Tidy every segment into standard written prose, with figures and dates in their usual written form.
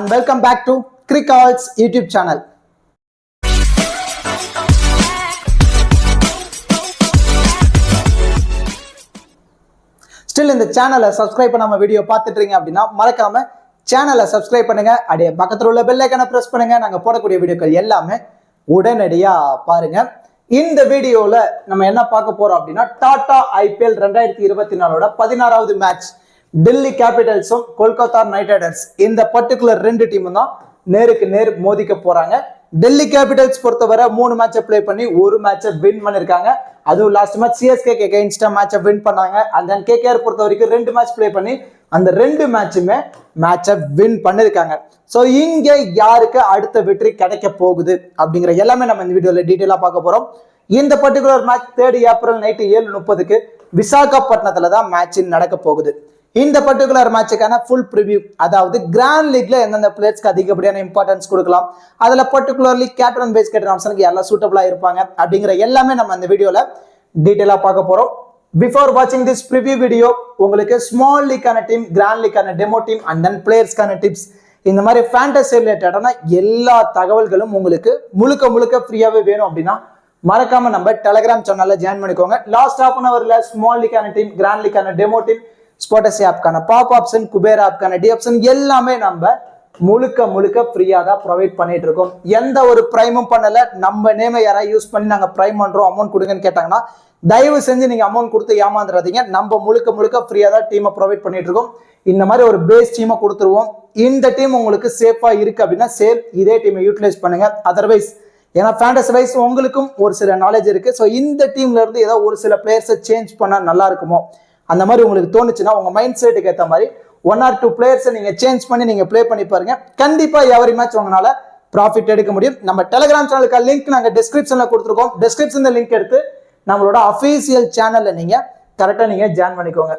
and welcome back to Crickets YouTube channel. Still in the channel subscribe பண்ணாம video பார்த்துட்டு இருக்கீங்க அப்படினா மறக்காம சேனலை subscribe பண்ணுங்க. அப்படியே பக்கத்துல உள்ள பெல் ஐகானை பிரஸ் பண்ணுங்க. நாங்க போடக்கூடிய வீடியோக்கள் எல்லாமே உடனடியா பாருங்க. இந்த வீடியோல நம்ம என்ன பார்க்க போறோம் அப்படினா டாடா IPL 2024 16வது மேட்ச் டெல்லி கேபிட்டல்ஸும் கொல்கத்தா நைட் ரைடர்ஸ் இந்த பர்டிகுலர் ரெண்டு டீமும் தான் நேருக்கு நேர் மோதிக்க போறாங்க. டெல்லி கேபிட்டல்ஸ் பொறுத்தவரை 3 மேட்சை பிளே பண்ணி ஒரு மேட்சை வின் பண்ணிருக்காங்க. அதுவும் லாஸ்ட் மேட்ச் CSK அகைன்ஸ்டா மேட்சை வின் பண்ணாங்க. அண்ட் தென் KKR பொறுத்த வரைக்கும் 2 மேட்ச் பிளே பண்ணி அந்த 2 மேட்சுமே மேட்சை வின் பண்ணிருக்காங்க. ஸோ இங்க யாருக்கு அடுத்த வெற்றி கிடைக்க போகுது அப்படிங்கிற எல்லாமே நம்ம இந்த வீடியோல டீட்டெயிலா பார்க்க போறோம். இந்த பர்டிகுலர் மேட்ச் 3 ஏப்ரல் நைட்டு 7:30 விசாகப்பட்டினத்துல தான் மேட்ச் நடக்க போகுது. இந்த பர்டிகுலர் மேட்சுக்கான ஃபுல் ப்ரிவியூ, அதாவது கிராண்ட் லீக்ல எந்தெந்த பிளேயர்ஸ்க்கு அதிகப்படியான இம்பார்ட்டன்ஸ் கொடுக்கலாம், அதுல பர்டிகுலர்லி கேப்டன் வைஸ் கேப்டன் ஆப்ஷனுக்கு யாரெல்லாம் சூட்டபிளா இருப்பாங்க அப்படிங்கிற எல்லாமே நம்ம இந்த வீடியோல டீட்டெயிலா பார்க்க போறோம். பிஃபோர் வாட்சிங் திஸ் ப்ரிவியூ வீடியோ உங்களுக்கு ஸ்மால் லீக்கான டீம், கிராண்ட் லீக்கான டெமோ டீம் அண்ட் தென் பிளேயர்ஸ்க்கான டிப்ஸ், இந்த மாதிரி ஃபேண்டசி ரிலேட்டடான எல்லா தகவல்களும் உங்களுக்கு முழுக்க ஃப்ரீயாவே வேணும் அப்படின்னா மறக்காம நம்ம டெலிகிராம் சேனல்ல ஜாயின் பண்ணிக்கோங்க. லாஸ்ட் ஹாஃப் அன் அவர்ல ஸ்மால் லீக்கான டீம், கிராண்ட் லீக்கான டெமோ டீம், ஸ்பாட்டஸ் ஆப்கான பாப் ஆப்ஷன், குபேர் ஆப்கான டி ஆப்ஷன் எல்லாமே நம்ம முழுக்க ஃப்ரீயா தான் ப்ரொவைட் பண்ணிட்டு இருக்கோம். எந்த ஒரு பிரைமும் பண்ணல. நம்ம நேமை யாராவது யூஸ் பண்ணி நாங்க பிரைம் பண்றோம் அமௌண்ட் கொடுங்கன்னு கேட்டாங்கன்னா தயவு செஞ்சு நீங்க அமௌண்ட் கொடுத்து ஏமாந்துடாதீங்க. நம்ம முழுக்க ஃப்ரீயா தான் டீமை ப்ரொவைட் பண்ணிட்டு இருக்கோம். இந்த மாதிரி ஒரு பேஸ் டீமை கொடுத்துருவோம். இந்த டீம் உங்களுக்கு சேஃபா இருக்கு அப்படின்னா சேஃப் இதே டீமை யூட்டிலைஸ் பண்ணுங்க. அதர்வைஸ் ஏன்னா ஃபேண்டசி வைஸ் உங்களுக்கும் ஒரு சில நாலேஜ் இருக்கு. ஸோ இந்த டீம்ல இருந்து ஏதோ ஒரு சில பிளேயர்ஸை சேஞ்ச் பண்ணா நல்லா இருக்குமோ அந்த மாதிரி உங்களுக்கு தோணுச்சுன்னா உங்க மைண்ட் செட்டுக்கு ஏற்ற மாதிரி 1 or 2 பிளேயர்ஸை நீங்க சேஞ்ச் பண்ணி நீங்க பிளே பண்ணி பாருங்க. கண்டிப்பா எவரி மேட்ச் உங்களால ப்ராஃபிட் எடுக்க முடியும். நம்ம டெலிகிராம் சேனலுக்கு லிங்க் நாங்க டிஸ்கிரிப்ஷன்ல கொடுத்துருக்கோம். டிஸ்கிரிப்ஷன்ல லிங்க் எடுத்து நம்மளோட அஃபீஷியல் சேனல்ல நீங்க கரெக்டா நீங்க ஜாயின் பண்ணிக்கோங்க.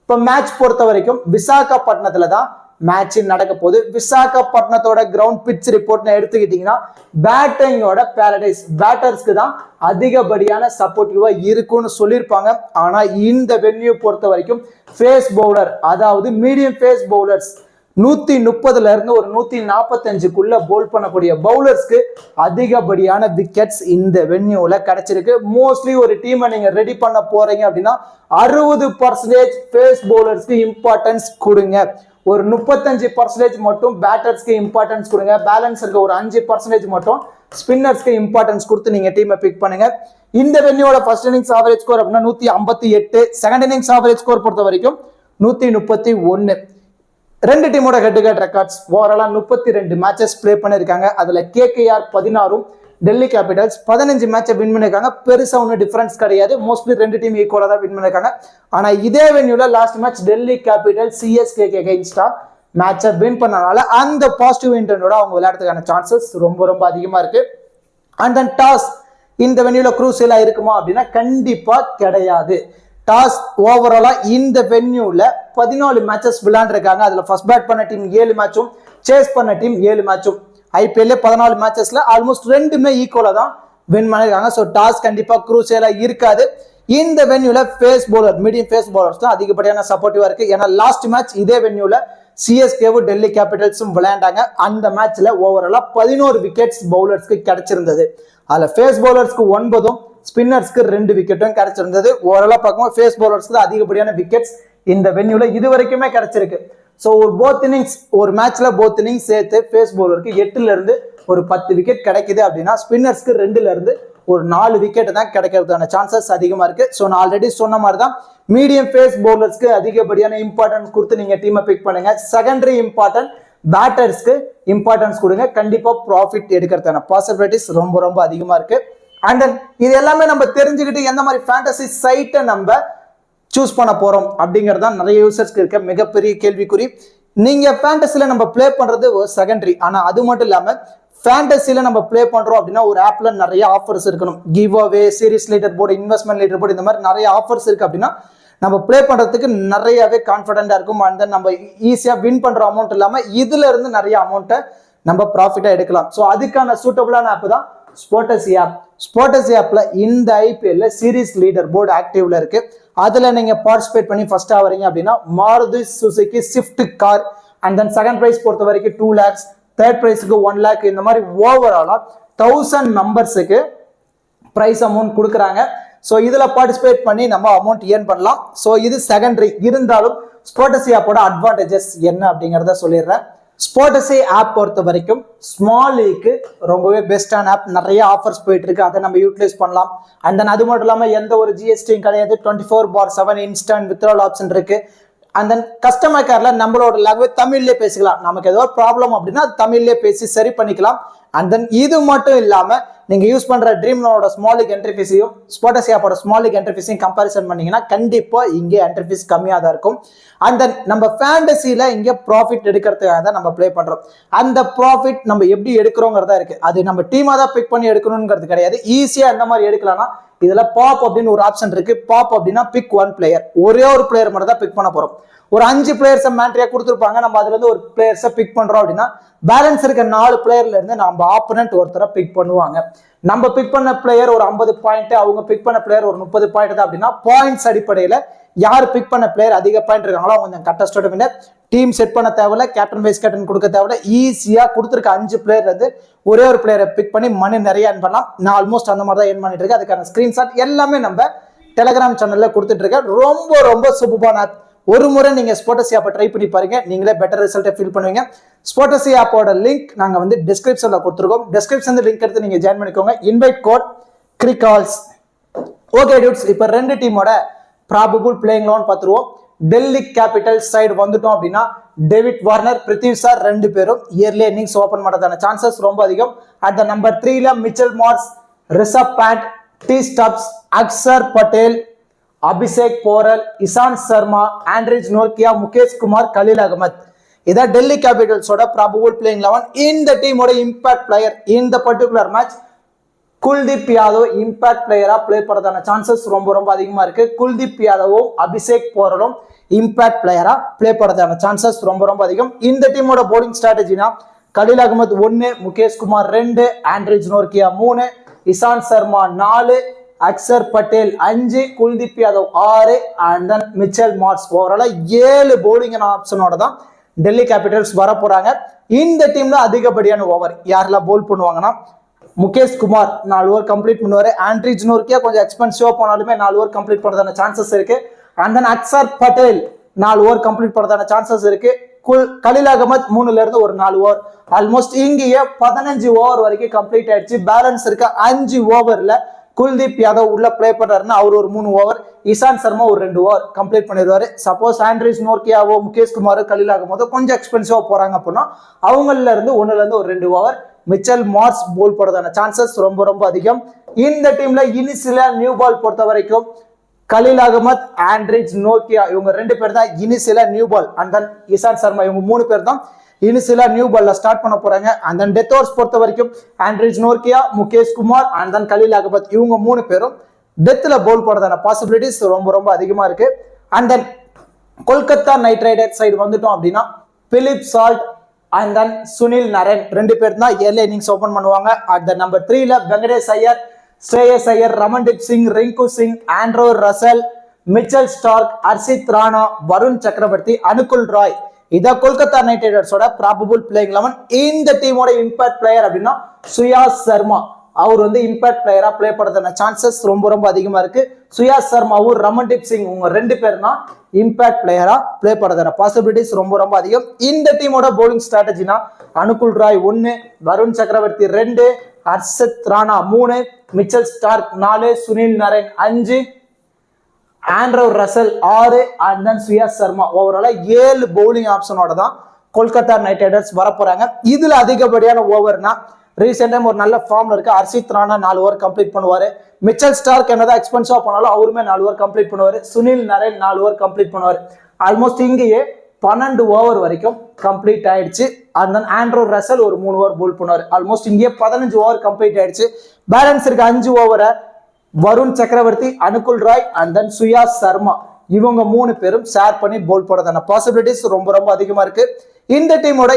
இப்போ மேட்ச் பொறுத்த வரைக்கும் விசாகப்பட்டினத்துல தான் மேட்ச் நடக்க போகுது. விசாகப்பட்டினத்தோட கிரவுண்ட் பிட்ச் ரிப்போர்ட் எடுத்துக்கிட்டீங்கன்னா பேட்டிங்கோட பேரடைஸ், பேட்டர்ஸ்க்கு தான் அதிகப்படியான சப்போர்ட்டிவா இருக்கும்னு சொல்லியிருப்பாங்க. ஆனா இந்த வென்யூ பொறுத்த வரைக்கும் ஃபேஸ் பவுலர், அதாவது மீடியம் ஃபேஸ் பவுலர்ஸ் 130ல இருந்து ஒரு 145க்குள்ள போல் பண்ணக்கூடிய பவுலர்ஸ்க்கு அதிகப்படியான விக்கெட்ஸ் இந்த வென்யூல கிடைச்சிருக்கு. மோஸ்ட்லி ஒரு டீமை நீங்க ரெடி பண்ண போறீங்க அப்படின்னா 60% ஃபேஸ் பவுலர்ஸ்க்கு இம்பார்ட்டன்ஸ் கொடுங்க. ஒரு 35% மட்டும் பேட்டர்ஸ்க்கு இம்பார்ட்டன்ஸ் கொடுங்க. பேலன்ஸ் இருக்க ஒரு 5% மட்டும் ஸ்பின்னர்ஸ்க்கு இம்பார்ட்டன்ஸ் கொடுத்து நீங்க டீமை பிக் பண்ணுங்க. இந்த வென்யூவோட ஃபர்ஸ்ட் இன்னிங்ஸ் ஆவரேஜ் ஸ்கோர் அப்படின்னா 158, செகண்ட் இன்னிங்ஸ் ஆவரேஜ் ஸ்கோர் பொறுத்த வரைக்கும் 131. ரெண்டு டீமோட ஹெட் டு ஹெட் ரெக்கார்ட்ஸ் ஓவராலா 32 மேட்சஸ் பிளே பண்ணிருக்காங்க. அதுல KKR 16, டெல்லி கேபிட்டல்ஸ் 15 மேட்சை வின் பண்ணிருக்காங்க. பெருசா ஒன்றும் டிஃபரன்ஸ் கிடையாது. மோஸ்ட்லி ரெண்டு டீம் ஈக்குவலா தான் வின் பண்ணிருக்காங்க. ஆனா இதே வென்யூல last match Delhi capital CSK அகைன்ஸ்டா மேட்சை வின் பண்ணனால அந்த பாசிட்டிவ் இன்டென்டோட அவங்க விளையாடுறதுக்கான சான்சஸ் ரொம்ப அதிகமா இருக்கு. அண்ட் தென் டாஸ் இந்த வென்யூல குரூசியலா இருக்குமா அப்படின்னா கண்டிப்பா கிடையாது. டாஸ் ஓவராலா இந்த வென்யூல 14 மேட்சஸ் விளையாண்டுருக்காங்க. அதுல ஃபர்ஸ்ட் பேட் பண்ண டீம் 7 மேட்சும், சேஸ் பண்ண டீம் 7 மேட்சும். IPL 14 மேட்சஸ்ல ஆல்மோஸ்ட் ரெண்டுமே ஈக்குவலா தான் வின் பண்ணிருக்காங்க. ஸோ டாஸ் கண்டிப்பா குரூசியலா இருக்காது. இந்த வென்யூல pace bowler, medium pace bowlers தான் அதிகப்படியான சப்போர்ட்டிவா இருக்கு. ஏன்னா லாஸ்ட் மேட்ச் இதே வென்யூல CSKவும் டெல்லி கேபிட்டல்ஸும் விளையாண்டாங்க. அந்த மேட்ச்ல ஓவராலா 11 விக்கெட்ஸ் பவுலர்ஸ்க்கு கிடைச்சிருந்தது. அதுல ஃபேஸ் பவுலர்ஸ்க்கு 9, ஸ்பின்னர்ஸ்க்கு 2 விக்கெட்டும் கிடைச்சிருந்தது. ஓவராலா பார்க்கும்போது ஃபேஸ் பவுலர்ஸ்க்கு தான் அதிகப்படியான விக்கெட்ஸ் இந்த வென்யூல இது வரைக்குமே கிடைச்சிருக்கு. ஸோ ஒரு போத் இன்னிங்ஸ், ஒரு மேட்ச்ல போத் இன்னிங்ஸ் சேர்த்து ஃபேஸ் பவுலருக்கு 8ல இருந்து ஒரு 10 விக்கெட் கிடைக்குது அப்படின்னா ஸ்பின்னர்ஸ்க்கு 2ல இருந்து ஒரு 4 விக்கெட் தான் கிடைக்கிறதுக்கான சான்சஸ் அதிகமா இருக்கு. ஸோ நான் ஆல்ரெடி சொன்ன மாதிரி தான் மீடியம் ஃபேஸ் பவுலர்ஸ்க்கு அதிகப்படியான இம்பார்ட்டன்ஸ் கொடுத்து நீங்க டீமை பிக் பண்ணுங்க. செகண்டரி இம்பார்ட்டன்ட் பேட்டர்ஸ்க்கு இம்பார்ட்டன்ஸ் கொடுங்க. கண்டிப்பா ப்ராஃபிட் எடுக்கிறதுக்கான பாசிபிலிட்டிஸ் ரொம்ப அதிகமா இருக்கு. அண்ட் தென் இது எல்லாமே நம்ம தெரிஞ்சுக்கிட்டு எந்த மாதிரி ஃபேண்டசி சைட்டை நம்ம சூஸ் பண்ண போறோம் அப்படிங்கிறது தான் நிறைய யூசர்ஸ்க்கு இருக்க மிகப்பெரிய கேள்விக்குறி. நீங்க ஃபேண்டசில நம்ம பிளே பண்றது ஒரு செகண்டரி. ஆனா அது மட்டும் இல்லாம ஃபேண்டசில நம்ம பிளே பண்றோம் அப்படின்னா ஒரு ஆப்ல நிறைய ஆஃபர்ஸ் இருக்கணும். Give away, series leader board, investment leader board, இந்த மாதிரி நிறைய ஆஃபர்ஸ் இருக்கு அப்படின்னா நம்ம பிளே பண்றதுக்கு நிறையவே கான்ஃபிடென்டா இருக்கும். அண்ட் தென் நம்ம ஈஸியா வின் பண்ற அமௌண்ட் இல்லாம இதுல இருந்து நிறைய அமௌண்ட்டை நம்ம ப்ராஃபிட்டா எடுக்கலாம். ஸோ அதுக்கான சூட்டபிளான ஆப் தான் ஸ்பாட்டஸ் ஆப். ஸ்பாட்டஸ் ஆப்ல இந்த IPL சீரிஸ் லீடர் போர்டு ஆக்டிவ்ல இருக்கு. அதுல நீங்க பார்ட்டிசிபேட் பண்ணி ஃபர்ஸ்ட் ஆவறீங்க அப்படின்னா Maruti Suzuki Swift car and then second prize பொறுத்த வரைக்கும் 2 lakhs, தேர்ட் பிரைஸுக்கு 1 lakh. இந்த மாதிரி ஓவராலா 1000 மெம்பர்ஸுக்கு பிரைஸ் அமௌண்ட் கொடுக்குறாங்க. ஸோ இதுல பார்ட்டிசிபேட் பண்ணி நம்ம அமௌண்ட் ஏர்ன் பண்ணலாம். ஸோ இது செகண்டரி. இருந்தாலும் ஸ்போர்டசி ஆப்போட அட்வான்டேஜஸ் என்ன அப்படிங்கிறத சொல்லிடுறேன். ஸ்போர்டசி ஆப் பொறுத்த வரைக்கும் ஸ்மால் லீக்கு ரொம்பவே பெஸ்டான ஆப். நிறைய ஆஃபர்ஸ் போயிட்டு இருக்கு, அதை நம்ம யூட்டிலைஸ் பண்ணலாம். அண்ட் தென் அது மட்டும் இல்லாமல் எந்த ஒரு ஜிஎஸ்டியும் கிடையாது. 24/7 இன்ஸ்டன்ட் வித்ட்ரால் ஆப்ஷன் இருக்கு. அண்ட் தென் கஸ்டமர் கேர்ல நம்மளோட லாங்குவேஜ் தமிழ்லேயே பேசிக்கலாம். நமக்கு ஏதோ ப்ராப்ளம் அப்படின்னா அது தமிழ்லேயே பேசி சரி பண்ணிக்கலாம். அண்ட் தென் இது மட்டும் இல்லாம நீங்க யூஸ் பண்ற ட்ரீம்லோட ஸ்மால் லீக் என்ட்ரிஃபீஸையும் ஸ்போர்டசி ஆப்போட ஸ்மால் லீக் என்ட்ரிஃபீஸையும் கம்பேரிசன் பண்ணீங்கன்னா கண்டிப்பா இங்கே என்ட்ரிஃபீஸ் கம்மியாக தான் இருக்கும். அண்ட் தென் நம்ம ஃபேண்டசியில இங்கே ப்ராஃபிட் எடுக்கிறதுக்காக தான் நம்ம ப்ளே பண்றோம். அந்த ப்ராஃபிட் நம்ம எப்படி எடுக்கிறோங்கிறதா இருக்கு. அது நம்ம டீமா தான் பிக் பண்ணி எடுக்கணுங்கிறது கிடையாது. ஈஸியா எந்த மாதிரி எடுக்கலாம்னா இதுல பாப் அப்படின்னு ஒரு ஆப்ஷன் இருக்கு. பாப் அப்படின்னா பிக் 1 பிளேயர். ஒரே ஒரு பிளேயர் மட்டும் தான் பிக் பண்ண போறோம். ஒரு 5 பிளேயர்ஸை மேட்ரியா கொடுத்துருப்பாங்க. நம்ம அதுல இருந்து ஒரு பிளேயர்ஸை பிக் பண்றோம் அப்படின்னா பேலன்ஸ் இருக்க 4 பிளேயர்ல இருந்து நம்ம ஆப்போனன்ட் ஒருத்தரை பிக் பண்ணுவாங்க. நம்ம பிக் பண்ண பிளேயர் ஒரு 50 பாயிண்ட், அவங்க பிக் பண்ண பிளேயர் ஒரு 30 பாயிண்ட் தான் அப்படின்னா பாயிண்ட்ஸ் அடிப்படையில யார் பிக் பண்ண பிளேயர் அதிக பாயிண்ட் இருக்காங்களோ அவங்க கண்டஸ்டோட வின்னர். டீம் செட் பண்ண தேவையில்ல, கேப்டன் வைஸ் கேப்டன் கொடுக்க தேவையில்ல. ஈஸியா கொடுத்துருக்க 5 பிளேயர் வந்து ஒரே ஒரு பிளேயரை பிக் பண்ணி மணி நிறைய ஏர்ன் பண்ணலாம். நான் ஆல்மோஸ்ட் அந்த மாதிரி தான் ஏர்ன் பண்ணிட்டு இருக்கேன். அதுக்கான ஸ்கிரீன்ஷாட் எல்லாமே நம்ம டெலிகிராம் சேனல்ல கொடுத்துட்டு இருக்கேன். ரொம்ப ரொம்ப சூப்பரான ஆப். ஒரு முறை நீங்க ஸ்போர்டசி ஆப்பை ட்ரை பண்ணி பாருங்க, நீங்களே பெட்டர் ரிசல்ட்டை ஃபீல் பண்ணுவீங்க. ஸ்போர்டசி ஆப்போட லிங்க் நாங்க வந்து டிஸ்கிரிப்ஷன்ல கொடுத்துருக்கோம். டிஸ்கிரிப்ஷன் லிங்க் எடுத்து நீங்க ஜாயின் பண்ணிக்கோங்க. இன்வைட் கோட் கிரிகால்ஸ். ஓகே டியூட்ஸ், இப்போ 2 டீமோட ப்ராபபிள் பிளேயிங் 11 பார்த்துருவோம். டெல்லி கேபிட்டல் சைடு வந்துட்டோம் அப்படின்னா டேவிட் வார்னர், பிருத்திவி சார் 2 பேரும் இயர்லி இன்னிங்ஸ் ஓபன் பண்றதான சான்சஸ் ரொம்ப அதிகம். அட் த நம்பர் 3ல Mitchell Marsh, Rishabh Pant, T Stubbs, Axar Patel, Abhishek Porel, Ishant Sharma, Anrich Nortje, Mukesh Kumar, Khaleel Ahmed. இதான் டெல்லி கேபிட்டல்ஸோட ப்ராபபிள் பிளேயிங் 11. இந்த டீமோட இம்பாக்ட் பிளேயர் இந்த particular match Kuldeep Yadav impact பிளேயரா பிளே பண்றதான சான்சஸ் ரொம்ப ரொம்ப அதிகமா இருக்கு. குல்தீப் யாதவும் அபிஷேக் போரலும் இம்பாக்ட் பிளேயரா பிளே பண்றதான சான்சஸ் ரொம்ப ரொம்ப அதிகம். இந்த டீமோட போலிங் ஸ்ட்ராட்டஜினா Khaleel Ahmed 1, Mukesh Kumar 2, Anrich Nortje 3, Ishant Sharma 4, Axar Patel 5, Kuldeep Yadav 6 and then Mitchell Marsh. ஓவராலா 7 போலிங் ஆப்ஷனோட தான் டெல்லி கேபிட்டல்ஸ் வர போறாங்க. இந்த டீம்ல அதிகப்படியான ஓவர் யாரெல்லாம் போல் பண்ணுவாங்கன்னா முகேஷ் குமார் 4 ஓவர் கம்ப்ளீட் பண்ணுவாரு. ஆண்ட்ரிஜ் நோர்கியா கொஞ்சம் எக்ஸ்பென்சிவா போனாலுமே 4 ஓவர் கம்ப்ளீட் பண்றதான சான்சஸ் இருக்கு. And then Axar Patel 4 over complete பண்றதான சான்சஸ் இருக்கு. கலீல் அகமத் 3ல இருந்து ஒரு 4 ஓவர். ஆல்மோஸ்ட் இங்கேயே 15 ஓவர் வரைக்கும் கம்ப்ளீட் ஆயிடுச்சு. பேலன்ஸ் இருக்க 5 ஓவர்ல குல்தீப் யாதவ் உள்ள பிளே பண்றாருன்னா அவர் ஒரு 3 ஓவர், இசான் சர்மா ஒரு 2 ஓவர் கம்ப்ளீட் பண்ணிடுவாரு. சப்போஸ் ஆண்ட்ரிஸ் நோர்கியாவோ முகேஷ் குமார் கலீல் அகமதோ கொஞ்சம் எக்ஸ்பென்சிவா போறாங்க அப்படின்னா அவங்கள இருந்து 1ல இருந்து ஒரு 2 ஓவர் மிச்சல் மார்ஸ் போல் போடுறதான சான்சஸ் ரொம்ப ரொம்ப அதிகம். இந்த டீம்ல இனிஷியலா நியூ பால் பொறுத்த வரைக்கும் கலீல் அகமத், ஆண்ட்ரிஜ் நோர்கியா இவங்க 2 பேர் தான் இனிஷியலா new ball. And then Ishant Sharma இவங்க 3 பேர் தான் இனிஷியலா நியூ பால்ல ஸ்டார்ட் பண்ண போறாங்க. அண்ட் தென் டெத் ஓவர்ஸ் பொறுத்த வரைக்கும் Anrich Nortje, Mukesh Kumar and then Khaleel Ahmed இவங்க 3 பேரும் டெத்ல பவுல் போடுறதான பாசிபிலிட்டிஸ் ரொம்ப ரொம்ப அதிகமா இருக்கு. And then Kolkata night riders side வந்துட்டோம் அப்படின்னா Philip Salt and then Sunil Narine 2 பேர் தான் ஏர்லி இன்னிங்ஸ் ஓபன் பண்ணுவாங்க. அட் த நம்பர் 3ல Venkatesh Iyer, Shreyas Iyer, Ramandeep Singh, Rinku Singh, Andre Russell, Mitchell Starc, Harshit Rana, Varun Chakravarthy, Anukul Roy. இத கொல்கத்தா நைட் ரைடர்ஸோட ப்ராபபிள் பிளேயிங் 11. இந்த டீமோட இம்பாக்ட் பிளேயர் அப்படின்னா சுயாஸ் சர்மா. அவர் வந்து இம்பாக்ட் பிளேயரா பிளே பண்றதான சான்சஸ் ரொம்ப ரொம்ப அதிகமா இருக்கு. சுயாஸ் சர்மாவும் ரமன்தீப் சிங் உங்க 2 பேர் தான் இம்பாக்ட் பிளேயரா பிளே பண்றதான பாசிபிலிட்டிஸ் ரொம்ப ரொம்ப அதிகம். இந்த டீமோட பவுலிங் ஸ்ட்ராட்டஜினா Anukul Roy 1, Varun Chakravarthy 2, Harshit Rana 3, Mitchell Starc 4, Sunil Narine 5, Andre Russell 6 and then Suyash Sharma. ஓவராலா 7 பவுலிங் ஆப்ஷனோட தான் கொல்கத்தா நைட் ரைடர்ஸ் வர போறாங்க. இதுல அதிகப்படியான ஓவர்னா ரீசெண்ட் டைம் ஒரு நல்ல ஃபார்ம்ல இருக்கு. ஹர்ஷித் ராணா 4 ஓவர் கம்ப்ளீட் பண்ணுவாரு. மிச்சல் ஸ்டார்க் என்னதான் எக்ஸ்பென்சிவா போனாலும் அவருமே 4 ஓவர் கம்ப்ளீட் பண்ணுவாரு. சுனில் நரேன் 4 ஓவர் கம்ப்ளீட் பண்ணுவாரு. ஆல்மோஸ்ட் இங்கேயே 12 ஓவர் வரைக்கும் கம்ப்ளீட் ஆயிடுச்சு. அண்ட் தென் ஆண்ட்ரூ ரசல் ஒரு 3 ஓவர் போல் பண்ணுவாரு. ஆல்மோஸ்ட் இங்கேயே 15 ஓவர் கம்ப்ளீட் ஆயிடுச்சு. பேலன்ஸ் இருக்க 5 ஓவரை வருண் சக்கரவர்த்தி, அனுகுல் ராய் அண்ட் தென் சுயாஸ் சர்மா இவங்க 3 பேரும் ஷேர் பண்ணி போல் போடுறதான பாசிபிலிட்டிஸ் ரொம்ப ரொம்ப அதிகமா இருக்கு. இந்த டீமோட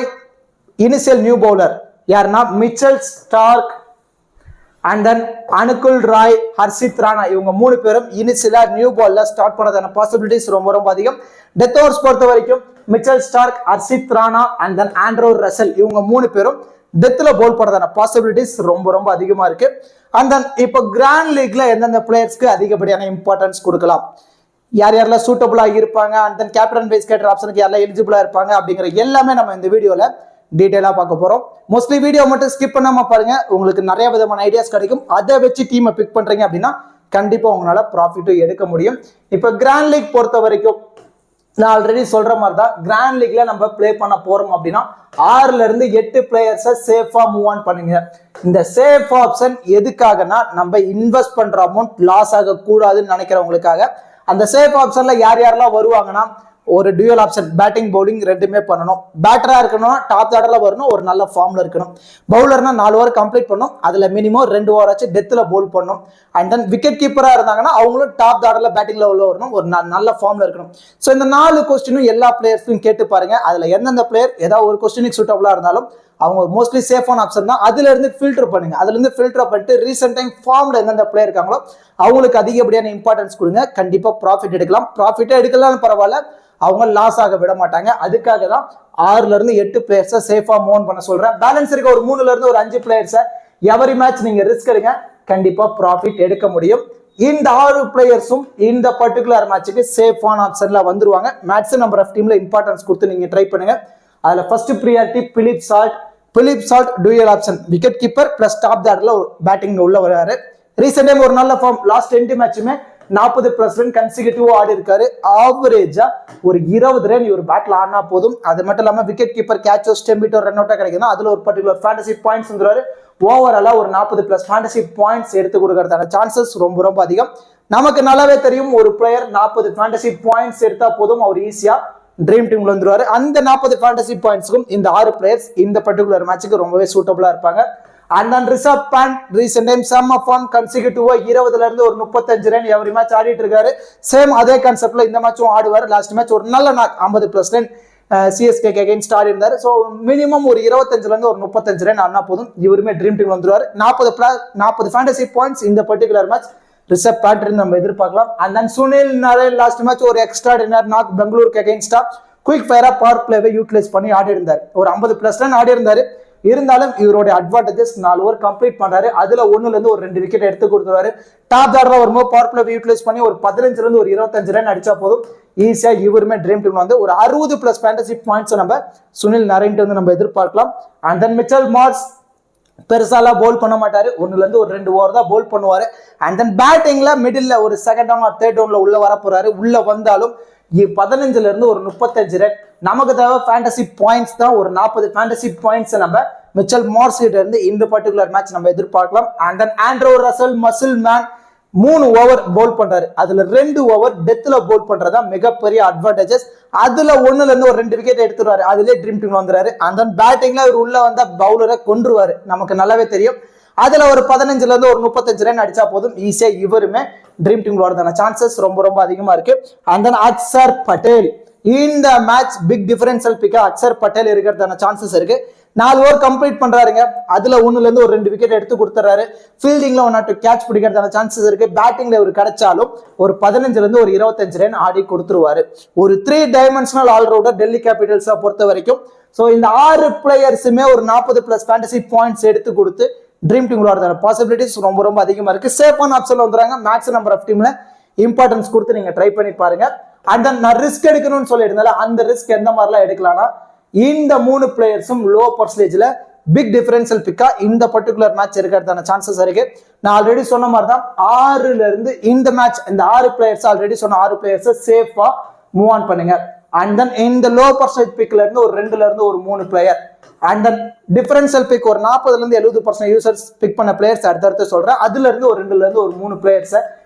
இனிஷியல் நியூ பவுலர் யாருன்னா Mitchell Starc, and then Anukul Roy, Harshit Rana இவங்க 3 பேரும் இனிஷியலா நியூ பால்ல ஸ்டார்ட் பண்ணதான பாசிபிலிட்டிஸ் ரொம்ப அதிகம். டெத் ஓவர்ஸ் பொறுத்த வரைக்கும் Mitchell Starc, Harshit Rana and then Andrew Russell இவங்க 3 பேரும் டெத்ல போல் பண்ணதான பாசிபிலிட்டிஸ் ரொம்ப அதிகமா இருக்கு. அண்ட் தென் இப்போ கிராண்ட் லீக்ல எந்தெந்த பிளேயர்ஸ்க்கு அதிகப்படியான இம்பார்ட்டன்ஸ் கொடுக்கலாம், யார் யாரெல்லாம் சூட்டபிளா இருப்பாங்க, and then captain vice captain ஆப்ஷனுக்கு யாரெல்லாம் எலிஜிபிளா இருப்பாங்க அப்படிங்கிற எல்லாமே நம்ம இந்த வீடியோல டீடைலா பார்க்க போறோம். மோஸ்ட்லி வீடியோ மட்டும் ஸ்கிப் பண்ணாம பாருங்க, உங்களுக்கு நிறைய விதமான ஐடியாஸ் கிடைக்கும். அதை வச்சு டீமை பிக் பண்றீங்க அப்படின்னா கண்டிப்பா உங்களால ப்ராஃபிட்டும் எடுக்க முடியும். இப்போ கிராண்ட் லீக் பொறுத்த வரைக்கும் நான் ஆல்ரெடி சொல்ற மாதிரி தான், கிராண்ட் லீக்ல நம்ம பிளே பண்ண போறோம் அப்படின்னா 6ல இருந்து 8 பிளேயர்ஸை சேஃபா மூவ் ஆன் பண்ணுங்க. இந்த சேஃப் ஆப்ஷன் எதுக்காகனா நம்ம இன்வெஸ்ட் பண்ற அமௌண்ட் லாஸ் ஆக கூடாதுன்னு நினைக்கிறவங்களுக்காக. அந்த சேஃப் ஆப்ஷன்ல யார் யாரெல்லாம் வருவாங்கன்னா, ஒரு டியூயல் ஆப்ஷன் பேட்டிங் பவுலிங் ரெண்டுமே பண்ணணும். பேட்டரா இருக்கணும், டாப் ஆர்டர்ல வரணும், ஒரு நல்ல ஃபார்ம்ல இருக்கணும். பவுலர்னா 4 ஓவர் கம்ப்ளீட் பண்ணும், அதுல மினிமம் 2 ஓவர் ஆச்சு டெத்ல பவுல் பண்ணும். அண்ட் தென் விக்கெட் கீப்பரா இருந்தாங்கன்னா அவங்களும் டாப் ஆர்டர்ல பேட்டிங்ல உள்ள வரணும், ஒரு நல்ல ஃபார்ம்ல இருக்கணும். ஸோ இந்த 4 கொஸ்டினும் எல்லா பிளேயர்ஸையும் கேட்டு பாருங்க. அதுல எந்தெந்த பிளேயர் ஏதாவது ஒரு கொஸ்டினுக்கு சூட்டபிளா இருந்தாலும் அவங்க மோஸ்ட்லி சேஃபான ஆப்ஷன் தான். அதுல இருந்து ஃபில்டர் பண்ணுங்க. அதுல இருந்து ஃபில்டர் பண்ணிட்டு ரீசெண்ட் டைம் ஃபார்ம்ல எந்தெந்த பிளேயர் இருக்காங்களோ அவங்களுக்கு அதிகப்படியான இம்பார்ட்டன்ஸ் கொடுங்க. கண்டிப்பா ப்ராஃபிட் எடுக்கலாம். ப்ராஃபிட்டே எடுக்கலாம் பரவாயில்ல, அவங்க லாஸ் ஆக விட மாட்டாங்க. அதுக்காக தான் 6ல இருந்து 8 பிளேயர்ஸை சேஃபா மூவ் பண்ண சொல்றேன். பேலன்ஸ் இருக்க ஒரு 3ல இருந்து ஒரு 5 பிளேயர்ஸை எவரி மேட்ச் நீங்க ரிஸ்க் எடுங்க, கண்டிப்பா ப்ராஃபிட் எடுக்க முடியும். இந்த 6 பிளேயர்ஸும் இந்த பர்டிகுலர் மேட்சுக்கு சேஃபான ஆப்ஷன்ல வந்துருவாங்க. மேக்ஸிமம் நம்பர் ஆஃப் டீம்ல இம்பார்ட்டன்ஸ் கொடுத்து நீங்க ட்ரை பண்ணுங்க. அதுல first priority Philip Salt dual option wicket keeper plus top ஆர்டர்ல பேட்டிங் உள்ள வராரு. ரீசெண்ட் டைம் ஒரு நல்ல ஃபார்ம், லாஸ்ட் 2 மேட்சுமே 40+ ரன் கன்சிகூட்டிவ் ஆடி இருக்காரு. ஆவரேஜா ஒரு 20 ரன் இவர் பேட்ல ஆடினா போதும். அது மட்டும் இல்லாம விக்கெட் கீப்பர் கேட்சோ ஸ்டெம்பிட்டோ ரன் அவுட்டா கிடைக்கும், அதுல ஒரு பர்டிகுலர் ஃபேண்டசி பாயிண்ட்ஸ் வந்துருவாரு. ஓவராலா ஒரு 40+ ஃபேண்டசி பாயிண்ட்ஸ் எடுத்து கொடுக்கறதான சான்சஸ் ரொம்ப அதிகம். நமக்கு நல்லாவே தெரியும், ஒரு பிளேயர் 40 ஃபேண்டசி பாயிண்ட்ஸ் எடுத்தா போதும் அவர் ஈஸியா ட்ரீம் டீம்ல வந்துருவாரு. அந்த 40 ஃபேண்டசி பாயிண்ட்ஸ்க்கும் இந்த 6 பிளேயர்ஸ் இந்த பர்டிகுலர் மேட்சுக்கு ரொம்பவே சூட்டபிளா இருப்பாங்க. And then Rishabh Pant recent time செம்ம ஃபார்ம், கன்சிகூட்டிவா 20ல இருந்து ஒரு 35 ரன் எவரி மேட்ச் ஆடிட்டு இருக்காரு. சேம் அதே கான்செப்ட்ல இந்த மேட்சும் ஆடுவார். லாஸ்ட் மேட்ச் ஒரு நல்ல நாக் 50+ ரன் சிஎஸ்கே அகைன்ஸ்ட் ஆடி இருந்தாரு. ஸோ மினிமம் ஒரு 25ல இருந்து ஒரு 35 ரன் ஆனா போதும் இவருமே ட்ரீம் டீம் வந்துருவாரு. 40 ஃபேண்டசி பாயிண்ட்ஸ் இந்த பர்டிகுலர் மேட்ச் ரிஷப் பண்ட் நம்ம எதிர்பார்க்கலாம். And then Sunil Naren last match ஒரு எக்ஸ்ட்ரா டின்னர் நாக் பெங்களூருக்கு அகைன்ஸ்டா குயிக் ஃபயரா பவர் பிளேவை யூட்டிலைஸ் பண்ணி ஆடி இருந்தார். ஒரு 50+ ரன் ஆடி இருந்தாரு. இருந்தாலும் இவருடைய அட்வான்டேஜஸ் 4 ஓவர் கம்ப்ளீட் பண்றாரு. அதுல 1ல இருந்து ஒரு 2 விக்கெட் எடுத்து கொடுத்துருவாரு. டாப் ஆர்டர்ல வரும்போது பவர் பிளே யூட்டிலைஸ் பண்ணி ஒரு 15ல இருந்து ஒரு 25 ரன் அடிச்சா போதும் ஈஸியா இவருமே ட்ரீம் டீம்ல வந்து ஒரு 60+ ஃபேண்டசி பாயிண்ட்ஸ் நம்ம சுனில் நரேன் வந்து நம்ம எதிர்பார்க்கலாம். அண்ட் தென் மிச்சல் மார்ஸ் பெருசாலாம் போல் பண்ண மாட்டாரு, 1ல இருந்து ஒரு 2 ஓவர் தான் போல் பண்ணுவாரு. அண்ட் தென் பேட்டிங்ல மிடில் ஒரு செகண்ட் டவுன் ஆர் தேர்ட் டவுன்ல உள்ள வர போறாரு. உள்ள வந்தாலும் 15ல இருந்து ஒரு 35 ரன் நமக்கு தேவை ஃபேண்டசி பாயிண்ட்ஸ் தான். ஒரு 40 ஃபேண்டசி பாயிண்ட்ஸ் நம்ம மிச்சல் மார்ஸ் கிட்ட இருந்து இந்த பர்டிகுலர் மேட்ச் நம்ம எதிர்பார்க்கலாம். And then Andrew Russell muscle man 3 over போல் பண்றாரு. அதுல 2 ஓவர் டெத்ல போல் பண்றதா மிகப்பெரிய அட்வான்டேஜஸ். அதுல 1ல இருந்து ஒரு 2 விக்கெட் எடுத்துருவாரு. அதுல ட்ரீம் டீம் வந்துறாரு. அண்ட் தென் பேட்டிங்ல இவர் உள்ள வந்த பவுலரை கொன்றுவாரு, நமக்கு நல்லாவே தெரியும். அதுல ஒரு 15ல இருந்து ஒரு 35 ரன் அடிச்சா போதும் ஈஸியா இவருமே ட்ரீம் டீம் வரதான சான்சஸ் ரொம்ப அதிகமா இருக்கு. அண்ட் தென் அக்சர் பட்டேல் இந்த மேட்ச் பிக் டிஃபரன்ஷியல் பிக்கா அக்சர் பட்டேல் இருக்கிறதான சான்சஸ் இருக்கு. 4 ஓவர் கம்ப்ளீட் பண்றாருங்க. அதுல 1ல இருந்து ஒரு 2 விக்கெட் எடுத்து கொடுத்துறாரு. ஃபீல்டிங்ல 1 or 2 கேட்ச் பிடிக்கிறதான சான்சஸ் இருக்கு. பேட்டிங்ல இவர் கிடைச்சாலும் ஒரு 15ல இருந்து ஒரு 25 ரன் ஆடி கொடுத்துருவாரு. ஒரு 3 டைமென்ஷனல் ஆல்ரவுண்டர் டெல்லி கேபிட்டல்ஸை பொறுத்த வரைக்கும். ஸோ இந்த 6 பிளேயர்ஸுமே ஒரு 40+ ஃபேண்டசி பாயிண்ட்ஸ் எடுத்து கொடுத்து ட்ரீம் டீம் வரதான பாசிபிலிட்டிஸ் ரொம்ப அதிகமா இருக்கு. சேஃபான ஆப்ஷன்ல வந்துறாங்க. மேக்ஸ் நம்பர் ஆஃப் டீம்ல இம்பார்ட்டன்ஸ் கொடுத்து நீங்க ட்ரை பண்ணி பாருங்க. அண்ட் தென் நான் ரிஸ்க் எடுக்கணும்னு சொல்லியிருந்தால அந்த ரிஸ்க் எந்த மாதிரிலாம் எடுக்கலாம்னா, இந்த 3 பிளேயர்ஸும் லோ பர்சன்டேஜ்ல பிக் டிஃபரன்ஷியல் பிக்கா இந்த பர்டிகுலர் மேட்ச் இருக்கிறதான சான்சஸ் இருக்கு. நான் ஆல்ரெடி சொன்ன மாதிரி தான் 6ல இருந்து இந்த மேட்ச் இந்த 6 பிளேயர்ஸ் ஆல்ரெடி சொன்ன 6 பிளேயர்ஸ் சேஃபா மூவ் ஆன் பண்ணுங்க. அண்ட் தென் இந்த லோ பர்சன்டேஜ் பிக்ல இருந்து ஒரு 2ல இருந்து ஒரு 3 player and then differential big ஒரு 40ல இருந்து 70% யூசர்ஸ் பிக் பண்ண பிளேயர்ஸ் அடுத்தடுத்து சொல்றேன். அதுல இருந்து ஒரு 2ல இருந்து ஒரு 3 பிளேயர்ஸை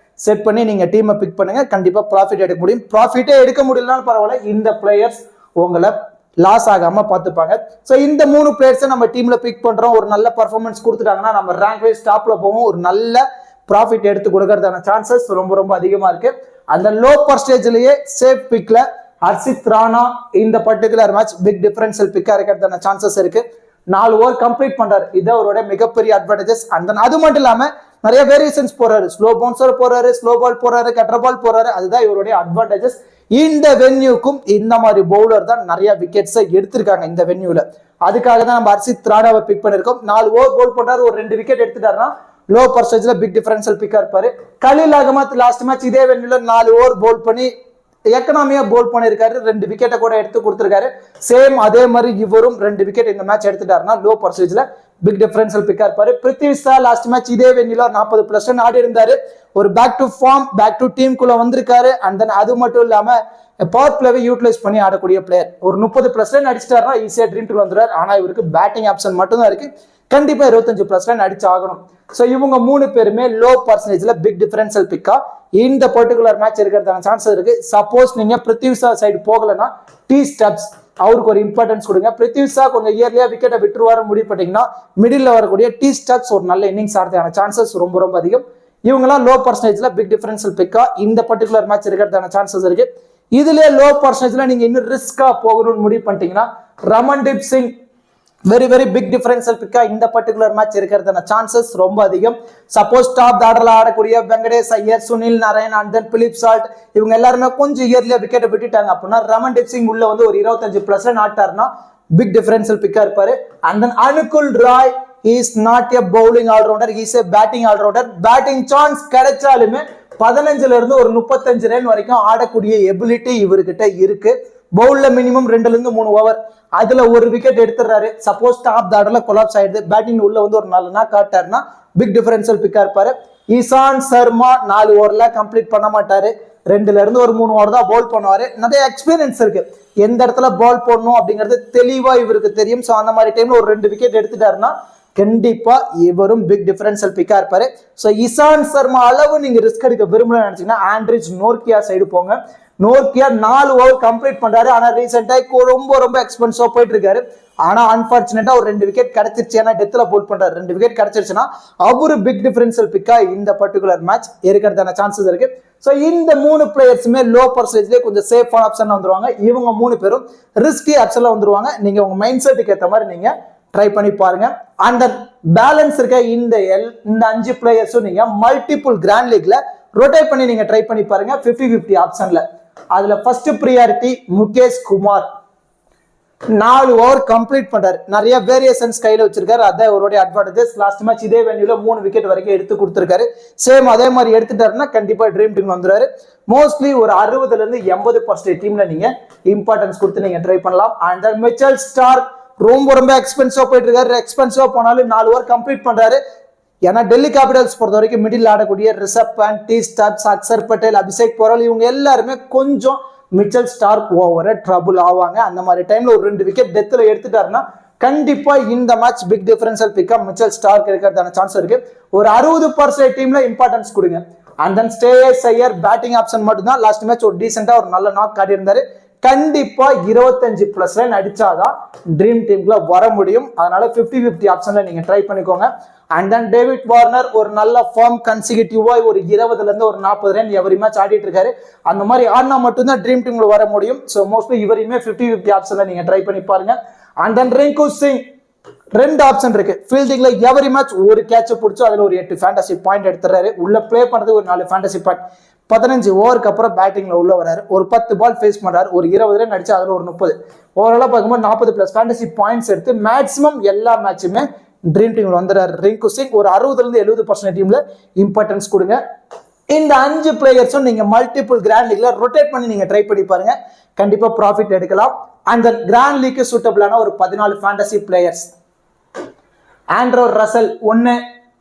செட் பண்ணி நீங்க டீமை பிக் பண்ணுங்க. கண்டிப்பா ப்ராஃபிட் எடுக்க முடியும். ப்ராஃபிட்டே எடுக்க முடியலனாலும் பரவாயில்ல, இந்த பிளேயர்ஸ் உங்களை லாஸ் ஆகாம பார்த்துப்பாங்க. ஸோ இந்த 3 பிளேயர்ஸை நம்ம டீம்ல பிக் பண்றோம். ஒரு நல்ல பர்ஃபார்மன்ஸ் கொடுத்துட்டாங்கன்னா நம்ம ரேங்க் வைஸ் டாப்ல போவோம். ஒரு நல்ல ப்ராஃபிட் எடுத்து கொடுக்கறதான சான்சஸ் ரொம்ப அதிகமா இருக்கு. அந்த லோ பர்சன்டேஜ்லயே சேஃப் பிக்ல ஹர்ஷித் ராணா இந்த பர்டிகுலர் மேட்ச் பிக் டிஃபரன்ஷியல் பிக்கா இருக்கிறதான சான்சஸ் இருக்கு. 4 ஓவர் கம்ப்ளீட் பண்றாரு. இது அவரோட மிகப்பெரிய அட்வான்டேஜஸ். அண்ட் அது மட்டும் இல்லாம நிறைய வேரியேஷன்ஸ் போறாரு, ஸ்லோ பவுன்சர் போறாரு, ஸ்லோ பால் போறாரு, கட்டர் பால் போறாரு. அதுதான் இவருடைய அட்வான்டேஜஸ். இந்த வென்யூக்கும் இந்த மாதிரி பவுலர் தான் நிறைய விக்கெட்ஸை எடுத்திருக்காங்க இந்த வென்யூல. அதுக்காக தான் நம்ம ஹர்ஷித் ராணாவை பிக் பண்ணிருக்கோம். 4 ஓவர் போல் பண்றாரு, ஒரு 2 விக்கெட் எடுத்துட்டாருன்னா லோ பர்சன்டேஜ்ல பிக் டிஃபரன்ஷியல் பிக்கா இருப்பாரு. கலீல் அகமத் லாஸ்ட் மேட்ச் இதே வென்யூல 4 ஓவர் போல் பண்ணி எக்கனாமியா போல் பண்ணிருக்காரு, 2 விக்கெட்டை கூட எடுத்து கொடுத்திருக்காரு. சேம் அதே மாதிரி இவரும் 2 விக்கெட் இந்த மேட்ச் எடுத்துட்டாருன்னா லோ பர்சன்டேஜ்ல பிக் டிஃபரன்ஷியல் பிக்கா இருப்பாரு. பிருத்வி ஷா லாஸ்ட் மேட்ச் இதே வென்யூல 40+ ஆடி இருந்தாரு. ஒரு back to form, back to team குள்ள வந்திருக்காரு. அண்ட் தென் அது மட்டும் இல்லாம பவர் பிளேவை யூட்டிலைஸ் பண்ணி ஆடக்கூடிய பிளேயர். ஒரு 30+ ரன் அடிச்சிட்டாருன்னா ஈஸியா ட்ரீம் டீம் வந்துறாரு. ஆனா இவருக்கு பேட்டிங் ஆப்ஷன் மட்டும் தான் இருக்கு, கண்டிப்பா 25+ ரன் அடிச்சு ஆகணும். சோ இவங்க 3 பேருமே லோ பர்சன்டேஜ்ல பிக் டிஃபரன்ஷியல் பிக்கா இந்த பர்டிகுலர் மேட்ச் இருக்கிறதான சான்சஸ் இருக்கு. சப்போஸ் நீங்க பிருத்வி ஷா சைடு போகலன்னா டி ஸ்டப்ஸ் அவருக்கு ஒரு இம்பார்ட்டன்ஸ் கொடுங்க. பிருத்வி ஷா கொஞ்சம் இயர்லியா விக்கெட்டை விட்டுருவாரு முடிவு பண்ணிட்டீங்கன்னா மிடில் வரக்கூடிய டி ஸ்டப்ஸ் ஒரு நல்ல இன்னிங்ஸ் ஆடுறதுக்கான சான்சஸ் ரொம்ப ரொம்ப அதிகம். இவங்கெல்லாம் லோ பர்சன்டேஜ்ல பிக் டிஃபரன்ஷியல் பிக்கா இந்த பர்டிகுலர் மேட்ச் இருக்கிறதான சான்சஸ் இருக்கு. இதுல லோ பர்சன்டேஜ்ல நீங்க இன்னும் ரிஸ்கா போகணும்னு முடிவு பண்ணிட்டீங்கன்னா Ramandeep Singh very big differential பிக்கா இந்த பர்டிகுலர் மேட்ச் இருக்கிறதான சான்சஸ் ரொம்ப அதிகம். சப்போஸ் டாப் ஆர்டர்ல ஆடக்கூடிய Venkatesh Iyer, Sunil Narine and then Philip Salt இவங்க எல்லாருமே கொஞ்சம் இயர்லியா விக்கெட்டை விட்டுட்டாங்க அப்படின்னா ரமன்தீப் சிங் உள்ள வந்து ஒரு 25+ ரன் ஆட்டாருன்னா பிக் டிஃபரன்ஷியல் பிக்கா இருப்பாரு. And then Anukul Roy is not a bowling allrounder, is a batting allrounder. Batting chance கிடைச்சாலுமே 15ல இருந்து ஒரு 35 ரன் வரைக்கும் ஆடக்கூடிய எபிலிட்டி இவர்கிட்ட இருக்கு. பவுல்ல மினிமம் 2ல இருந்து 3 ஓவர், அதுல ஒரு விக்கெட் எடுத்துறாரு. சப்போஸ் டாப் ஆர்டர்ல கொலாப்ஸ் ஆயிடுது, பேட்டிங் உள்ள வந்து ஒரு 4 நாக் காட்டாருன்னா பிக் டிஃபரன்ஷியல் பிக்கா இருப்பாரு. இசான் சர்மா 4 ஓவர்ல கம்ப்ளீட் பண்ண மாட்டாரு, 2ல இருந்து ஒரு 3 ஓவர் தான் பவுல் பண்ணுவாரு. நிறைய எக்ஸ்பீரியன்ஸ் இருக்கு, எந்த இடத்துல பால் போடணும் அப்படிங்கிறது தெளிவா இவருக்கு தெரியும். சோ அந்த மாதிரி டைம்ல ஒரு 2 விக்கெட் எடுத்துட்டாருன்னா கண்டிப்பா இவரும் பிக் டிஃபரன்ஷியல் பிக்கா இருப்பாரு. சோ இசான் சர்மா அளவு நீங்க ரிஸ்க் எடுக்க விரும்பல நினைச்சீங்கன்னா ஆண்ட்ரிச் நோர்கியா சைடு போங்க. நோர்கியா 4 ஓவர் கம்ப்ளீட் பண்றாரு. ஆனா ரீசெண்டா ரொம்ப எக்ஸ்பென்சிவா போயிட்டு இருக்காரு. ஆனா அன்பார்ச்சுனேட்டா ஒரு 2 விக்கெட் கிடைச்சிருச்சு, ஏன்னா டெத்ல போல் பண்றாரு. 2 விக்கெட் கிடைச்சிருச்சுன்னா அவரு பிக் டிஃபரன்ஷியல் பிக்கா இந்த பர்டிகுலர் மேட்ச் இருக்கிறதான சான்சஸ் இருக்கு. சோ இந்த 3 பிளேயர்ஸுமே லோ பர்சன்டேஜ்ல கொஞ்சம் சேஃபான ஆப்ஷன் வந்துருவாங்க. இவங்க 3 பேரும் ரிஸ்கி ஆப்ஷன்ல வந்துருவாங்க. நீங்க உங்க மைண்ட் செட்டுக்கு ஏற்ற மாதிரி நீங்க ட்ரை பண்ணி பாருங்க. அந்த பேலன்ஸ் இருக்க இந்த 5 பிளேயர்ஸும் நீங்க மல்டிபிள் கிராண்ட் லீக்ல ரொட்டேட் பண்ணி நீங்க ட்ரை பண்ணி பாருங்க 50-50 ஆப்ஷன்ல. அதுல first priority Mukesh Kumar. 4 over complete பண்றாரு, நிறைய வேரியேஷன்ஸ் கையில வச்சிருக்காரு. அதான் அவருடைய அட்வான்டேஜஸ். லாஸ்ட் மேட்ச் இதே வென்யூல 3 விக்கெட் வரைக்கும் எடுத்து கொடுத்திருக்காரு. சேம் அதே மாதிரி எடுத்துட்டாருன்னா கண்டிப்பா ட்ரீம் டீம் வந்துருவாரு. மோஸ்ட்லி ஒரு 60ல இருந்து 80% டீம்ல நீங்க இம்பார்ட்டன்ஸ் கொடுத்து நீங்க ட்ரை பண்ணலாம். அண்ட் மிச்சல் ஸ்டார்க் ரொம்ப எக்ஸ்பென்சிவா போயிட்டு இருக்காரு. எக்ஸ்பென்சிவா போனாலும் 4 ஓவர் கம்ப்ளீட் பண்றாரு. ஏன்னா டெல்லி கேபிட்டல்ஸ் பொறுத்த வரைக்கும் மிடில் ஆடக்கூடிய ரிஷப் பண்ட், டி ஸ்டப்ஸ், அக்சர் பட்டேல், அபிஷேக் போரால் இவங்க எல்லாருமே கொஞ்சம் மிச்சல் ஸ்டார்க் ஓவர ட்ரபுள் ஆவாங்க. அந்த மாதிரி டைம்ல ஒரு 2 விக்கெட் டெத்ல எடுத்துட்டாருன்னா கண்டிப்பா இந்த மேட்ச் பிக் டிஃபரன்ஷியல் பிக்கா மிச்சல் ஸ்டார்க் இருக்கிறதான சான்ஸ் இருக்கு. ஒரு 60% டீம்ல இம்பார்ட்டன்ஸ் கொடுங்க. And then Shreyas Iyer batting option மட்டும் தான். லாஸ்ட் மேட்ச் ஒரு டீசென்டா ஒரு நல்ல நாக் காட்டி இருந்தாரு. கண்டிப்பா 25+ ரன் அடிச்சாதான் ட்ரீம் டீம்ல வர முடியும். அதனால 50-50 ஆப்ஷன்ல நீங்க ட்ரை பண்ணிக்கோங்க. அண்ட் தென் டேவிட் வார்னர் ஒரு நல்ல ஃபார்ம் கன்சிக்யூட்டிவா ஒரு 20ல இருந்து ஒரு 40 ரன் எவரி மேட்ச் ஆடிட்டு இருக்காரு. அந்த மாதிரி ஆடினா மட்டும்தான் ட்ரீம் டீம்ல வர முடியும். ஸோ மோஸ்ட்லி இவரையுமே 50-50 ஆப்ஷன்ல நீங்க ட்ரை பண்ணி பாருங்க. And then Rinku Singh 2 option இருக்கு. ஃபீல்டிங்ல எவரி மேட்ச் ஒரு கேட்ச பிடிச்சு அதுல ஒரு 8 ஃபேண்டசி பாயிண்ட் எடுத்துறாரு. உள்ள பிளே பண்றது ஒரு 4 ஃபேண்டசி பாயிண்ட். 15 ஓவருக்கு அப்புறம் பேட்டிங்ல உள்ள வராரு. ஒரு 10 பால் ஃபேஸ் பண்றாரு. ஒரு 20 ரன் அடிச்சு அதுல ஒரு 30. ஓவராலா பார்க்கும்போது 40+ ஃபேண்டசி பாயிண்ட்ஸ் எடுத்து மேக்ஸிமம் எல்லா மேட்சுமே ட்ரீம் டீம்ல வந்துறாரு ரிங்கு சிங். ஒரு 60ல இருந்து 70% டீம்ல இம்பார்ட்டன்ஸ் கொடுங்க. இந்த 5 பிளேயர்ஸும் நீங்க மல்டிபிள் கிராண்ட் லீக்ல ரொட்டேட் பண்ணி நீங்க ட்ரை பண்ணி பாருங்க, கண்டிப்பா ப்ராஃபிட் எடுக்கலாம். அந்த கிராண்ட் லீக்கு சூட்டபிளான ஒரு 14 fantasy players: Andre Russell 1,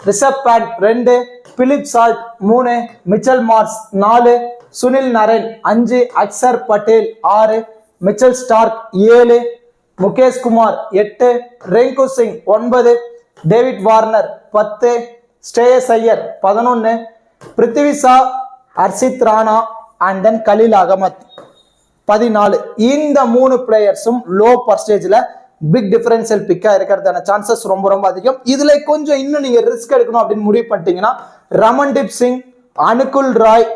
Rishabh Pant 2, Philip Salt 3, Mitchell Marsh 4, Sunil Narine 5, Axar Patel 6, Mitchell Starc 7, Mukesh Kumar 8, Rinku Singh 9, David Warner 10, Shreyas Iyer 11, Prithvi Shaw, Harshit Rana and then Khaleel Ahmed 14. இந்த 3 பிளேயர்ஸும் லோ பர்சன்டேஜ்ல பிக் டிஃபரன்ஷியல் பிக்கா இருக்கிறதான சான்சஸ் ரொம்ப அதிகம். இதுல கொஞ்சம் இன்னும் நீங்க ரிஸ்க் எடுக்கணும் அப்படின்னு முடிவு பண்ணிட்டீங்கன்னா ரமன்தீப் சிங், அனுகுல் ராய்,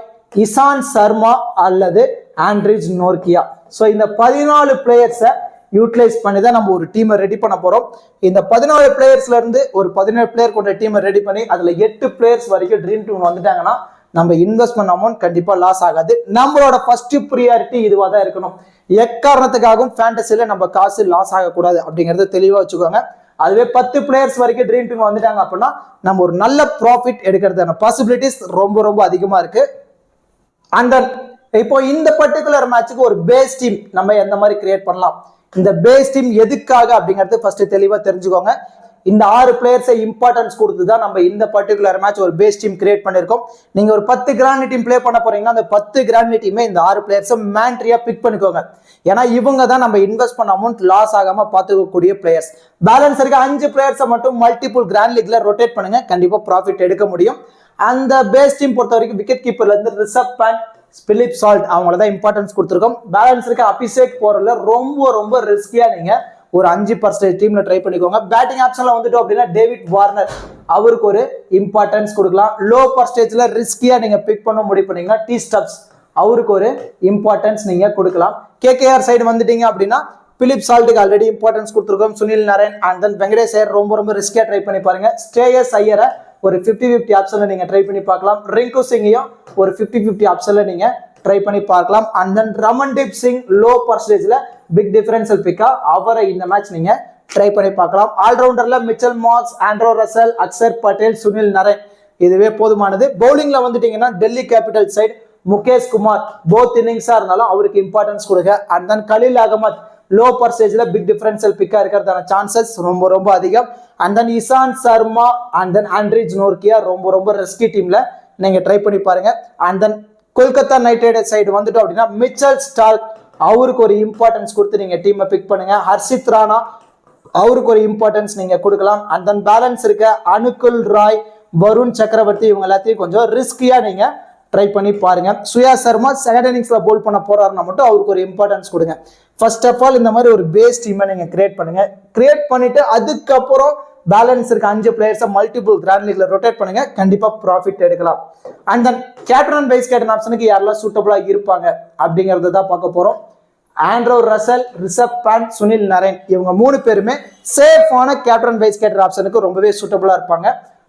இசான் சர்மா அல்லது ஆண்ட்ரிச் நோர்கியா. சோ இந்த 14 பிளேயர்ஸை யூட்டிலைஸ் பண்ணி தான் நம்ம ஒரு டீமை ரெடி பண்ண போறோம். இந்த 14 பிளேயர்ஸ்ல இருந்து ஒரு 17 பிளேயர் கொண்ட டீமை ரெடி பண்ணி அதுல 8 பிளேயர்ஸ் வரைக்கும் ட்ரீம் டீம் வந்துட்டாங்கன்னா நம்ம இன்வெஸ்ட்மெண்ட் அமௌண்ட் கண்டிப்பா லாஸ் ஆகாது. நம்மளோட ஃபர்ஸ்ட் ப்ரியாரிட்டி இதுவா தான் இருக்கணும். எக்காரணத்துக்காகவும் ஃபேண்டசில நம்ம காசு லாஸ் ஆகக்கூடாது அப்படிங்கறத தெளிவா வச்சுக்கோங்க. அதுவே 10 பிளேயர்ஸ் வரைக்கும் ட்ரீம் டீம் வந்துட்டாங்க அப்படின்னா நம்ம ஒரு நல்ல ப்ராஃபிட் எடுக்கிறதுக்கான பாசிபிலிட்டிஸ் ரொம்ப ரொம்ப அதிகமா இருக்கு. அண்ட் தென் இப்போ இந்த பர்டிகுலர் மேட்சுக்கு ஒரு பேஸ் டீம் நம்ம எந்த மாதிரி கிரியேட் பண்ணலாம், இந்த பேஸ் டீம் எதுக்காக அப்படிங்கிறது ஃபர்ஸ்ட் தெளிவா தெரிஞ்சுக்கோங்க. இந்த 6 பிளேயர்ஸை இம்பார்ட்டன்ஸ் கொடுத்து தான் நம்ம இந்த பர்டிகுலர் மேட்ச் ஒரு பேஸ் டீம் கிரியேட் பண்ணிருக்கோம். நீங்க ஒரு 10 கிராண்ட் டீம் பிளே பண்ண போறீங்கன்னா அந்த 10 கிராண்ட் டீமே இந்த 6 பிளேயர்ஸை மேண்ட்ரியா பிக் பண்ணிக்கோங்க. ஏன்னா இவங்க தான் நம்ம இன்வெஸ்ட் பண்ண அமௌண்ட் லாஸ் ஆகாம பாத்துக்கக்கூடிய பிளேயர்ஸ். பேலன்ஸ் இருக்க 5 பிளேயர்ஸை மட்டும் மல்டிபிள் கிராண்ட் லீக்ல ரொட்டேட் பண்ணுங்க, கண்டிப்பா ப்ராஃபிட் எடுக்க முடியும். அந்த பேஸ் டீம் பொறுத்த வரைக்கும் விக்கெட் கீப்பர்ல இருந்து ரிஷப் பண்ட், பிலிப் சால்ட் அவங்கள தான் இம்பார்ட்டன்ஸ் கொடுத்துருக்கோம். பேலன்ஸ் இருக்க அபிஷேக் போறதுல ரொம்ப ரொம்ப ரிஸ்கியா நீங்க ஒரு 5% டீம்ல ட்ரை பண்ணிக்கோங்க. பேட்டிங் ஆப்ஷன்ல வந்துட்டோம் அப்படின்னா டேவிட் வார்னர் அவருக்கு ஒரு இம்பார்ட்டன்ஸ் கொடுக்கலாம். லோ பர்சன்டேஜ்ல ரிஸ்கியா நீங்க பிக் பண்ண முடிவு பண்ணீங்கன்னா டி ஸ்டப்ஸ் அவருக்கு ஒரு இம்பார்ட்டன்ஸ் நீங்க கொடுக்கலாம். கேகேஆர் சைடு வந்துட்டீங்க அப்படின்னா பிலிப் சால்ட்டுக்கு ஆல்ரெடி இம்பார்ட்டன்ஸ் கொடுத்துருக்கோம். சுனில் நரேன் அண்ட் தென் வெங்கடேஷ் ஐயர் ரொம்ப ரொம்ப ரிஸ்கியா ட்ரை பண்ணி பாருங்க. ஸ்ரேயஸ் ஐயரை ஒரு 50-50 ஆப்ஷன்ல நீங்க ட்ரை பண்ணி பார்க்கலாம். ரிங்கு சிங்கையும் ஒரு 50-50 ஆப்ஷன்ல நீங்க ட்ரை பண்ணி பார்க்கலாம். And then Ramandeep Singh low பர்சன்டேஜ்ல பிக் டிஃபரன்ஷியல் பிக்கா அவரை இந்த மேட்ச் நீங்க ட்ரை பண்ணி பார்க்கலாம். ஆல்ரவுண்டர்ல Mitchell Marsh, Andre Russell, Axar Patel, Sunil Narine இதுவே போதுமானது. பவுலிங்ல வந்துட்டீங்கன்னா Delhi capital side Mukesh Kumar both இன்னிங்ஸா இருந்தாலும் அவருக்கு இம்பார்ட்டன்ஸ் கொடுங்க. And then Khaleel Ahmed low பர்சன்டேஜ்ல பிக் டிஃபரன்ஷியல் பிக்கா இருக்கிறதான சான்சஸ் ரொம்ப ரொம்ப அதிகம். And then Ishant Sharma and then Anrich Nortje ரொம்ப ரொம்ப ரிஸ்கி டீம்ல நீங்க ட்ரை பண்ணி பாருங்க. And then Kolkata night riders side வந்துட்டோம் அப்படின்னா மிச்சல் ஸ்டார்க் அவருக்கு ஒரு இம்பார்ட்டன்ஸ் கொடுத்து நீங்க டீமை பிக் பண்ணுங்க. ஹர்ஷித் ராணா அவருக்கு ஒரு இம்பார்ட்டன்ஸ் நீங்க கொடுக்கலாம். அண்ட் தென் பேலன்ஸ் இருக்க அனுகுல் ராய், வருண் சக்கரவர்த்தி இவங்க எல்லாத்தையும் கொஞ்சம் ரிஸ்கியா நீங்க ட்ரை பண்ணி பாருங்க. சுயா சர்மா செகண்ட் இன்னிங்ஸ்ல போல் பண்ண போறாருன்னா மட்டும் அவருக்கு ஒரு இம்பார்ட்டன்ஸ் கொடுங்க. ஃபர்ஸ்ட் ஆஃப் ஆல் இந்த மாதிரி ஒரு பேஸ் டீமை நீங்க கிரியேட் பண்ணுங்க. கிரியேட் பண்ணிட்டு அதுக்கப்புறம் பேலன்ஸ் இருக்க 5 பிளேயர்ஸை மல்டிபிள் கிராண்ட் லீக்ல ரொட்டேட் பண்ணுங்க, கண்டிப்பா ப்ராஃபிட் எடுக்கலாம். And then captain and vice captain ஆப்ஷனுக்கு யாரெல்லாம் சூட்டபிளா இருப்பாங்க அப்படிங்கறத தான் பார்க்க போறோம். ஆண்ட்ரோ ரசல், ரிஷப் பண்ட், சுனில் நரேன் இவங்க 3 பேருமே சேஃபான கேப்டன் வைஸ் கேப்டன் ஆப்ஷனுக்கு ரொம்பவே சூட்டபிளா இருப்பாங்க.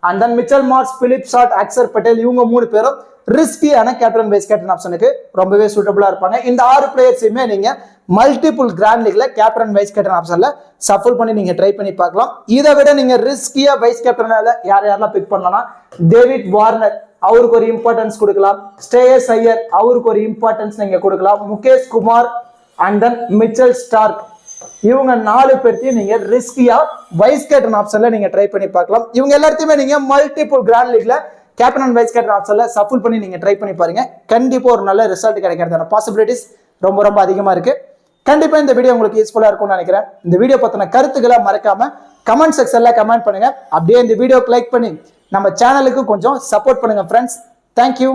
And then Mitchell Marsh, Phil Salt, Axar Patel இவங்க 3 பேரும் ரிஸ்கியான கேப்டன் வைஸ் கேப்டன் ஆப்ஷனுக்கு ரொம்பவே சூட்டபிளா இருப்பாங்க. இந்த 6 பிளேயர்ஸையுமே நீங்க மல்டிபிள் கிராண்ட் லீக்ல கேப்டன் வைஸ் கேப்டன் ஆப்ஷன்ல சஃபல் பண்ணி நீங்க ட்ரை பண்ணி பார்க்கலாம். இதை விட நீங்க ரிஸ்கியா வைஸ் கேப்டனால யாரெல்லாம் பிக் பண்ணலாம், டேவிட் வார்னர் அவருக்கு ஒரு இம்பார்ட்டன்ஸ் கொடுக்கலாம். ஸ்ரேயஸ் ஐயர் அவருக்கு ஒரு இம்பார்ட்டன்ஸ் நீங்க கொடுக்கலாம். Mukesh Kumar and then Mitchell Stark இவங்க 4 பேர்த்தையும் நீங்க ரிஸ்கியா வைஸ் கேப்டன் ஆப்ஷன்ல நீங்க ட்ரை பண்ணி பார்க்கலாம். இவங்க எல்லாத்தையுமே நீங்க மல்டிபிள் கிராண்ட் லீக்ல கேப்டன் அண்ட் வைஸ் கேப்டன் ஆப்ஷன்ல சஃபல் பண்ணி நீங்க ட்ரை பண்ணி பாருங்க, கண்டிப்பா ஒரு நல்ல ரிசல்ட் கிடைக்கிறதுக்கான பாசிபிலிட்டிஸ் ரொம்ப ரொம்ப அதிகமா இருக்கு. கண்டிப்பா இந்த வீடியோ உங்களுக்கு யூஸ்ஃபுல்லா இருக்கும்னு நினைக்கிறேன். இந்த வீடியோ பத்தின கருத்துக்களை மறக்காம கமெண்ட் செக்ஷன்ல கமெண்ட் பண்ணுங்க. அப்படியே இந்த வீடியோக்கு லைக் பண்ணி நம்ம சேனலுக்கு கொஞ்சம் சப்போர்ட் பண்ணுங்க ஃப்ரெண்ட்ஸ். தேங்க்யூ.